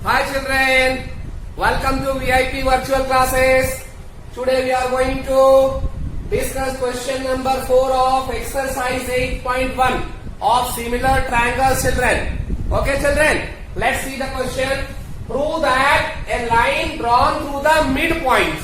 Hi children, welcome to VIP virtual classes. Today we are going to discuss question number 4 of exercise 8.1 of similar triangles children. Okay children, let's see the question. Prove that a line drawn through the midpoint.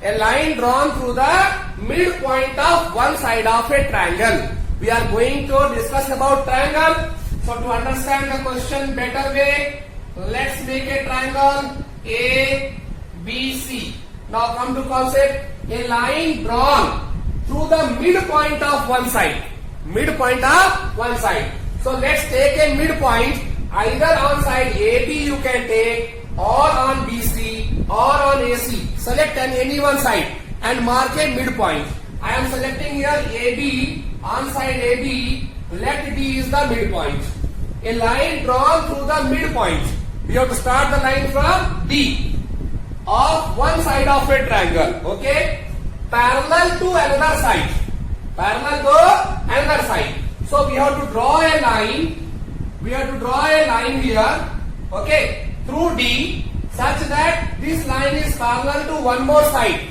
A line drawn through the midpoint of one side of a triangle. We are going to discuss about triangle. So to understand the question better way, let's make a triangle A, B, C. Now come to concept. A line drawn through the midpoint of one side. Midpoint of one side. So let's take a midpoint. Either on side AB you can take, or on BC, or on AC. Select any one side and mark a midpoint. I am selecting here AB. On side AB, let D is the midpoint. A line drawn through the midpoint. We have to start the line from D of one side of a triangle. Okay, parallel to another side. Parallel to another side. So we have to draw a line. We have to draw a line here. Okay, through D, such that this line is parallel to one more side.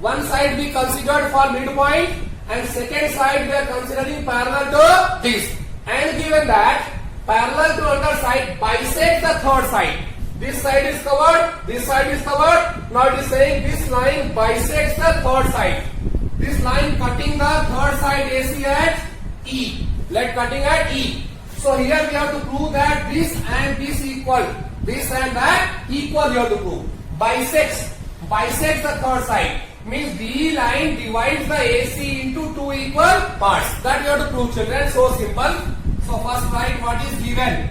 One side we considered for midpoint, and second side we are considering parallel to this. And given that parallel to another side bisects the third side. This side is covered, this side is covered. Now it is saying this line bisects the third side. This line cutting the third side AC at E. Let cutting at E. So here we have to prove that this and this equal. This and that equal you have to prove. Bisects the third side. Means the line divides the AC into two equal parts. That you have to prove children. So simple. So first write what is given.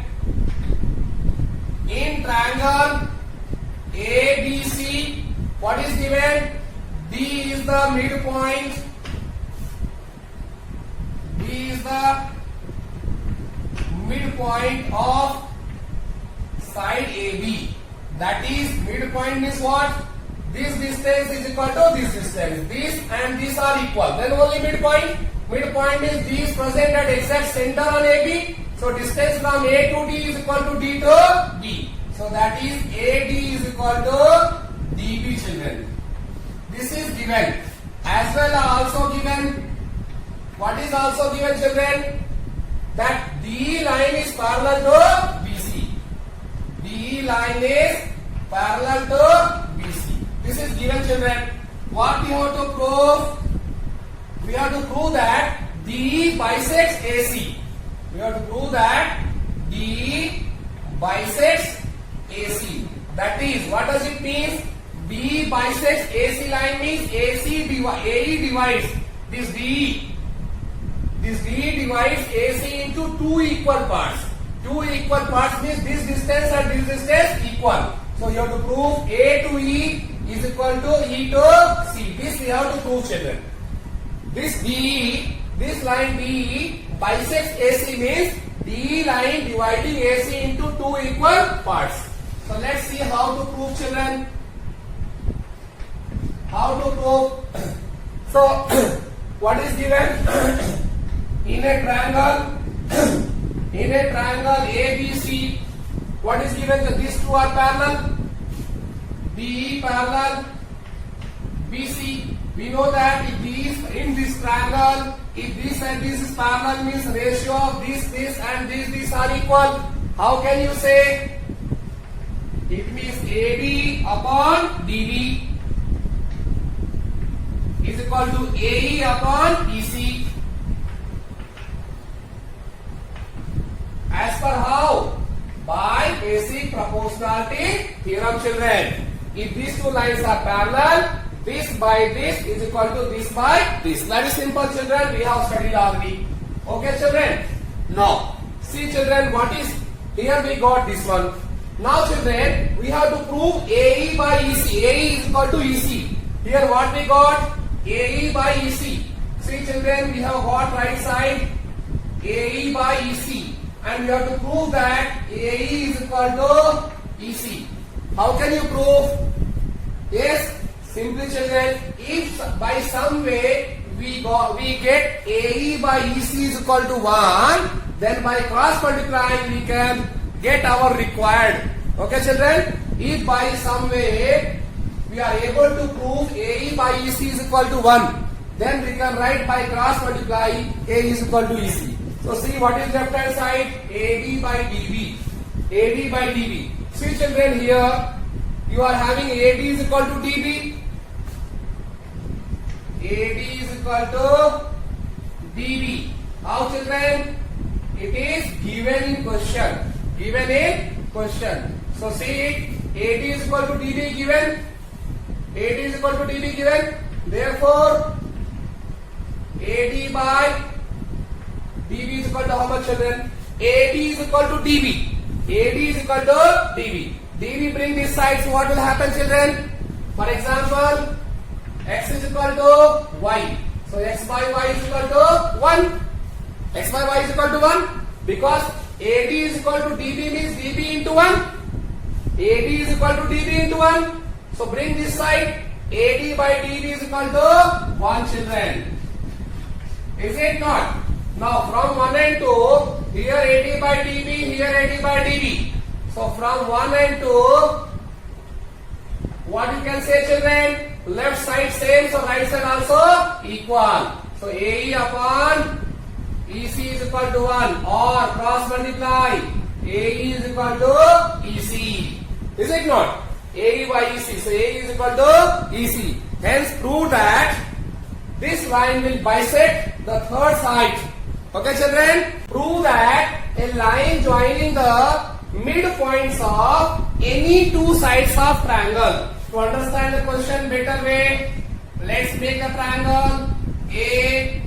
In triangle ABC, what is given? D is the midpoint. D is the midpoint of side AB. That is, midpoint means what? This distance is equal to this distance. This and this are equal. Then only midpoint. Midpoint means D is present at exact center on AB. So distance from A to D is equal to D to B. So that is AD is equal to DB children. This is given. As well as also given. What is also given children? That D line is parallel to BC. D line is parallel to BC. This is given children. What we have to prove? We have to prove that D bisects AC. We have to prove that D bisects AC. That is, what does it mean? D bisects AC line means AE divides this D. This D divides AC into two equal parts. Two equal parts means this distance and this distance equal. So you have to prove A to E is equal to E to C. This we have to prove children. This D, this line D bisects AC means D line dividing AC into two equal parts. So let's see how to prove children. How to prove? So what is given? In a triangle ABC, what is given? These two are parallel. DE parallel BC. We know that if these in this triangle, if this and this is parallel, means ratio of this and this are equal. How can you say? It means AD upon DB is equal to AE upon EC. As per how? By basic proportionality theorem children. If these two lines are parallel, this by this is equal to this by this. That is simple children. We have studied already. Okay children. Now see children, what is here? We got this one. Now children, we have to prove AE by EC. AE is equal to EC. Here what we got? AE by EC. See children, we have got right side AE by EC. And we have to prove that AE is equal to EC. How can you prove? Yes, simply children, if by some way we get AE by EC is equal to 1, then by cross multiplying we can get our required Okay children, if by some way we are able to prove AE by EC is equal to 1, then we can write by cross multiply A is equal to EC. So see what is left hand side, AD by DB. AD by DB. See children, here you are having AD is equal to DB. AD is equal to DB. How children? It is given in question. Given in question. So see it. AD is equal to DB given. AD is equal to DB given. Therefore, AD by DB is equal to how much children? AD is equal to DB. AD is equal to DB. DB bring this side, so what will happen children? For example, x is equal to y. So x by y is equal to 1. X by y is equal to 1. Because AD is equal to DB means DB into 1. AD is equal to DB into 1. So bring this side. AD by DB is equal to 1 children. Is it not? Now from 1 and 2, here AD by DB, here AD by DB. So from 1 and 2, what you can say children? Left side same, so right side also equal. So AE upon EC is equal to 1 or cross multiply. AE is equal to EC. Is it not? AE by EC. So AE is equal to EC. Hence prove that this line will bisect the third side. Okay children? Prove that a line joining the midpoints of any two sides of triangle. To understand the question better way, let's make a triangle A,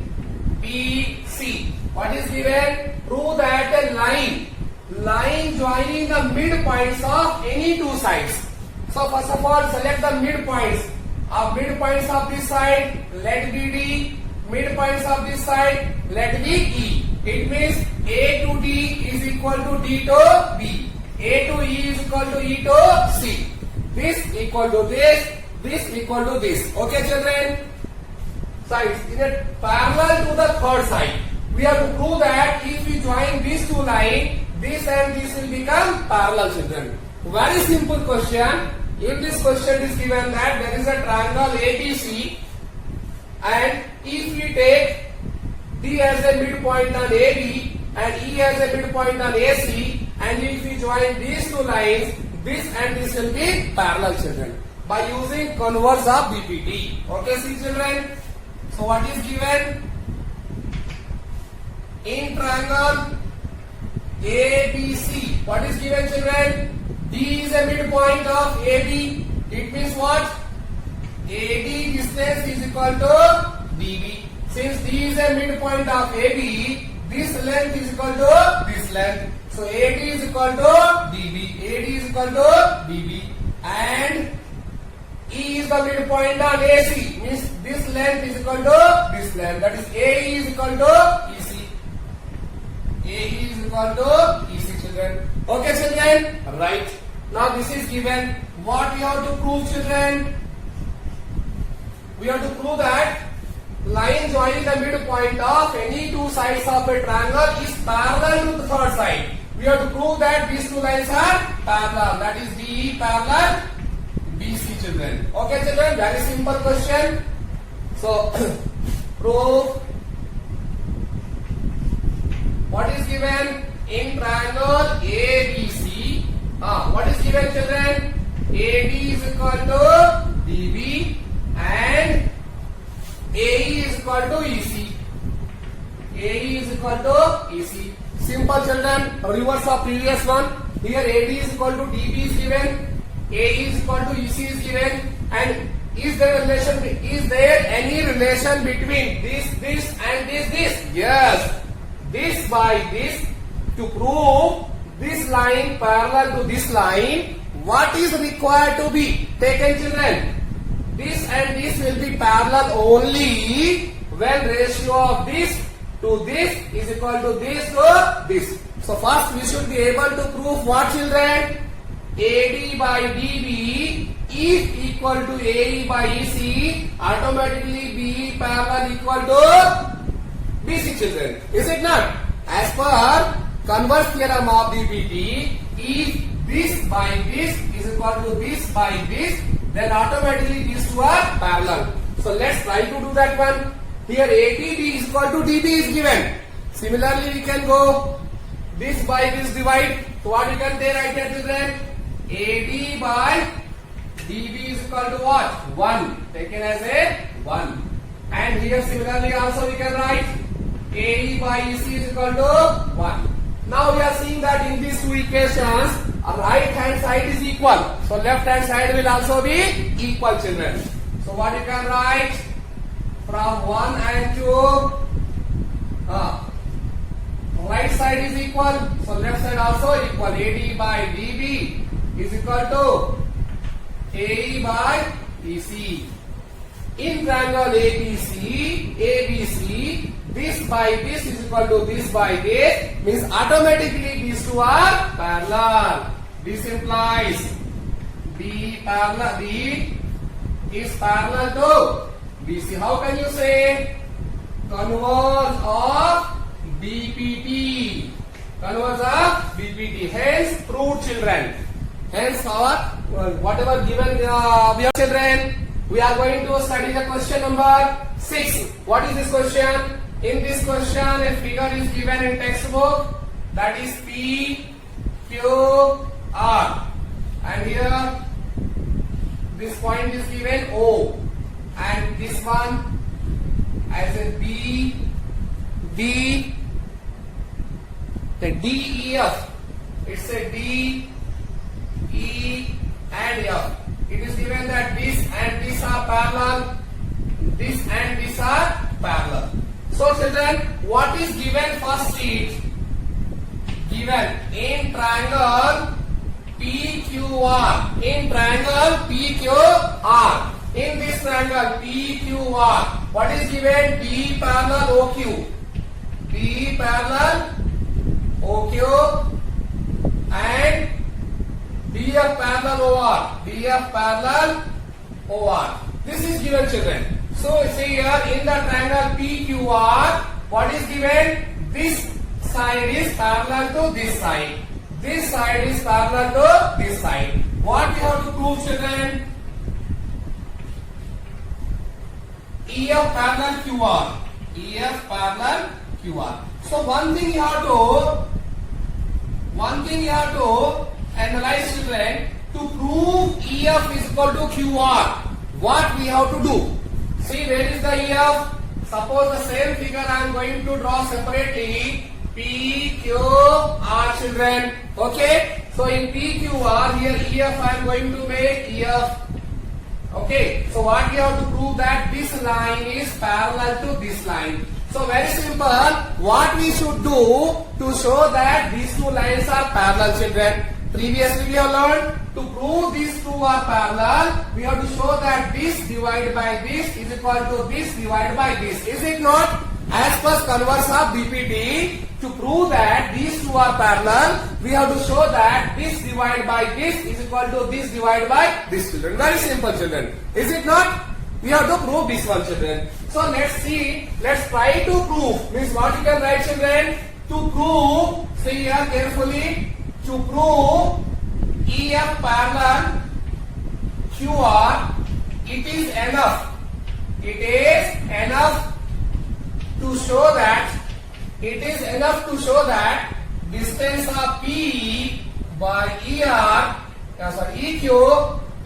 B, C. What is given? Prove that a line joining the midpoints of any two sides. So first of all, select the midpoints. Midpoints of this side, let be D. Midpoints of this side, let be E. It means A to D is equal to D to B. A to E is equal to E to C. This equal to this equal to this. Okay children? Sides in a parallel to the third side. We have to prove that if we join these two lines, this and this will become parallel children. Very simple question. If this question is given that there is a triangle ABC and if we take D as a midpoint on AB and E as a midpoint on AC, and if we join these two lines, this and this will be parallel children by using converse of BPT. Okay, see children. So what is given? In triangle ABC, what is given children? D is a midpoint of AB. It means what? AD distance is equal to DB. Since D is a midpoint of AB, this length is equal to this length. So AD is equal to DB. AD is equal to DB. And E is the midpoint on AC. Means this length is equal to this length. That is AE is equal to EC. AE is equal to EC children. Okay children? Right. Now this is given. What we have to prove children? We have to prove that line joining the midpoint of any two sides of a triangle is parallel to the third side. We have to prove that these two lines are parallel. That is DE parallel BC children. Okay children, very simple question. So prove what is given in triangle ABC. What is given children? AD is equal to DB and AE is equal to EC. AE is equal to EC. Simple children, reverse of previous one. Here AD is equal to DB is given, AE is equal to EC is given, and is there any relation between this and this? Yes. This by this, to prove this line parallel to this line, what is required to be taken children? This and this will be parallel only when ratio of this to this is equal to this to this. So first we should be able to prove what children? AD by DB is equal to AE by EC, automatically BE parallel equal to BC children. Is it not? As per converse theorem of DPT, if this by this is equal to this by this, then automatically these two are parallel. So let's try to do that one. Here ADB is equal to DB is given. Similarly, we can go this by this divide. So what you can say right here, children? AD by DB is equal to what? 1. Taken as a 1. And here similarly also we can write AE by EC is equal to 1. Now we are seeing that in these two equations, right hand side is equal. So left hand side will also be equal, children. So what you can write? From 1 and 2, right side is equal. So left side also equal. AD by DB is equal to AE by EC. In triangle ABC, this by this is equal to this by this, means automatically these two are parallel. This implies B is parallel to BC. How can you say? Converse of BPT. Converse of BPT. Hence proved, children. Hence our whatever given we have, children. We are going to study the question number 6. What is this question? In this question, a figure is given in textbook, that is P, Q, R. And here, this point is given O. And this one as a B, D, the D, E, F. It's a D, E, and F. It is given that this and this are parallel, this and this are parallel. So children, what is given first is given in triangle PQR. In triangle PQR. In this triangle PQR, what is given? B parallel OQ. B parallel OQ and BF parallel OR. BF parallel OR. This is given, children. So see here in the triangle PQR, what is given? This side is parallel to this side. This side is parallel to this side. What we have to prove, children? EF parallel QR. EF parallel QR. So one thing you have to analyze, children. To prove EF is equal to QR, what we have to do? See, where is the EF? Suppose the same figure I am going to draw separately. P, Q, R, children. Okay. So in P, Q, R, here EF I am going to make EF. Okay. So what we have to prove? That this line is parallel to this line. So very simple. What we should do to show that these two lines are parallel, children? Previously we have learned, to prove these two are parallel, we have to show that this divided by this is equal to this divided by this. Is it not? As per converse of BPT, to prove that these two are parallel, we have to show that this divided by this is equal to this divided by this, children. Very simple, children. Is it not? We have to prove this one, children. So let's see. Let's try to prove. Means what you can write, children? To prove, see here carefully. To prove EF parallel QR, it is enough. It is enough to show that. It is enough to show that distance of P by EQ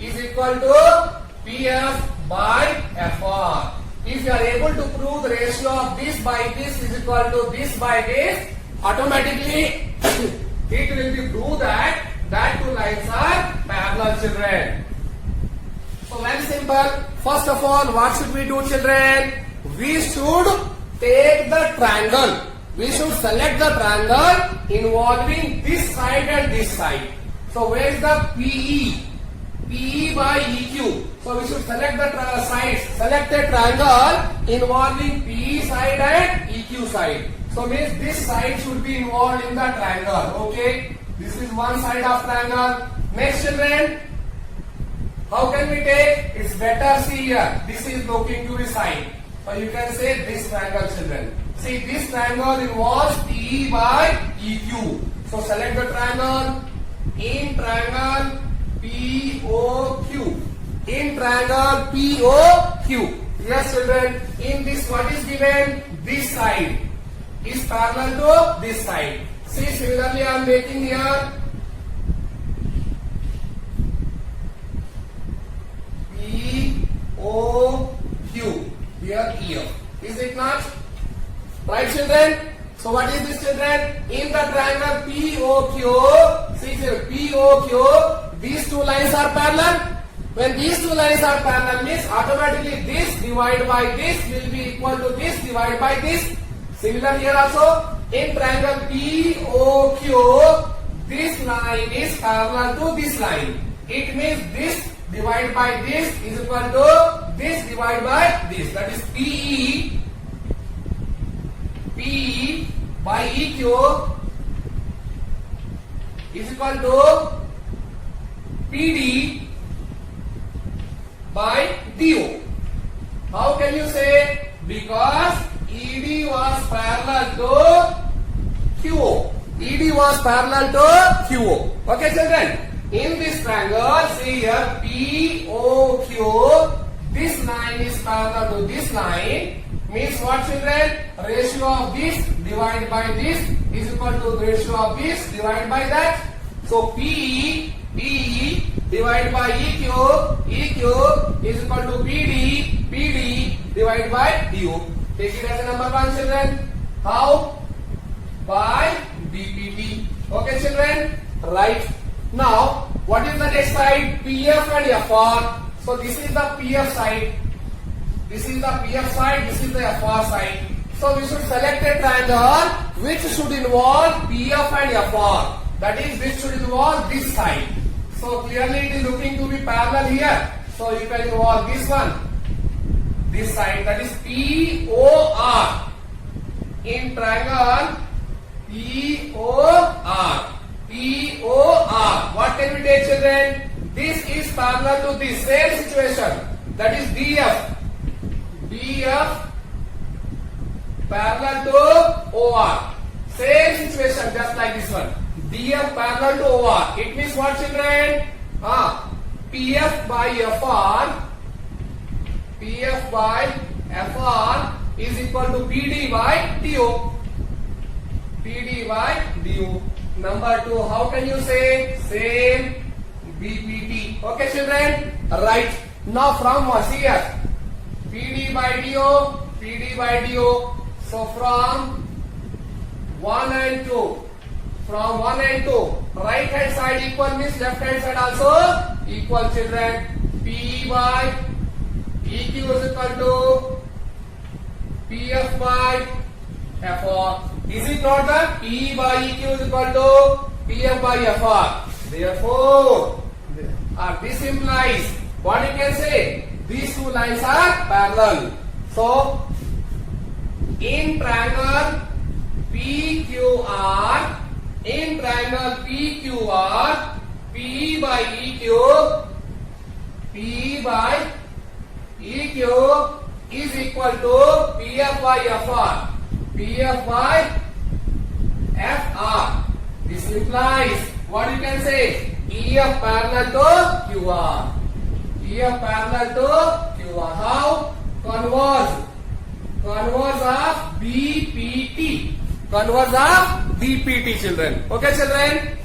is equal to PF by FR. If you are able to prove the ratio of this by this is equal to this by this, automatically it will be proved that two lines are parallel, children. So very simple. First of all, what should we do, children? We should take the triangle. We should select the triangle involving this side and this side. So where is the PE? PE by EQ. So we should select the sides. Select a triangle involving PE side and EQ side. So means this side should be involved in the triangle. Okay. This is one side of triangle. Next, children. How can we take? It's better see here. This is looking to the side. So you can say this triangle, children. See, this triangle involves PE by EQ. So select the triangle. In triangle POQ. In triangle POQ. Yes, children. In this, what is given? This side is parallel to this side. See, similarly, I am making here POQ. Here, EF. Is it not? Right, children? So what is this, children? In the triangle POQ, see here, POQ, these two lines are parallel. When these two lines are parallel, means automatically this divided by this will be equal to this divided by this. Similar here also, in triangle POQ, this line is parallel to this line. It means this divided by this is equal to this divided by this. That is PE by EQ is equal to PD by DO. How can you say? Because ED was parallel to QO. ED was parallel to QO. Okay, children? In this triangle, see here POQ, this line is parallel to this line. Means what, children? Ratio of this divided by this is equal to ratio of this divided by that. So PE divided by EQ is equal to PD divided by DO. Take it as a number one, children. How? By BPT. Okay, children? Right. Now, what is the next side? PF and FR. So this is the PF side. This is the PF side, this is the FR side. So we should select a triangle which should involve PF and FR. That is, which should involve this side. So clearly it is looking to be parallel here. So you can involve this one. This side, that is POR. In triangle POR. What can we take, children? This is parallel to this same situation. That is DF. DF parallel to OR. Same situation, just like this one. DF parallel to OR. It means what, children? PF by FR. PF by FR is equal to PD by DO. PD by DO. Number two, how can you say? Same BPT. Okay, children? Right. Now from here. PD by DO. So from 1 and 2. From 1 and 2. Right hand side equal means left hand side also equal, children. P by EQ is equal to PF by FR. Is it not that? P by EQ is equal to PF by FR. Therefore, this implies what you can say? These two lines are parallel. So, in triangle PQR, P by EQ is equal to PF by FR. PF by FR. This implies what you can say? EF parallel to QR. EF parallel to QR. How? Converse. Converse of BPT. Converse of BPT, children. Okay, children?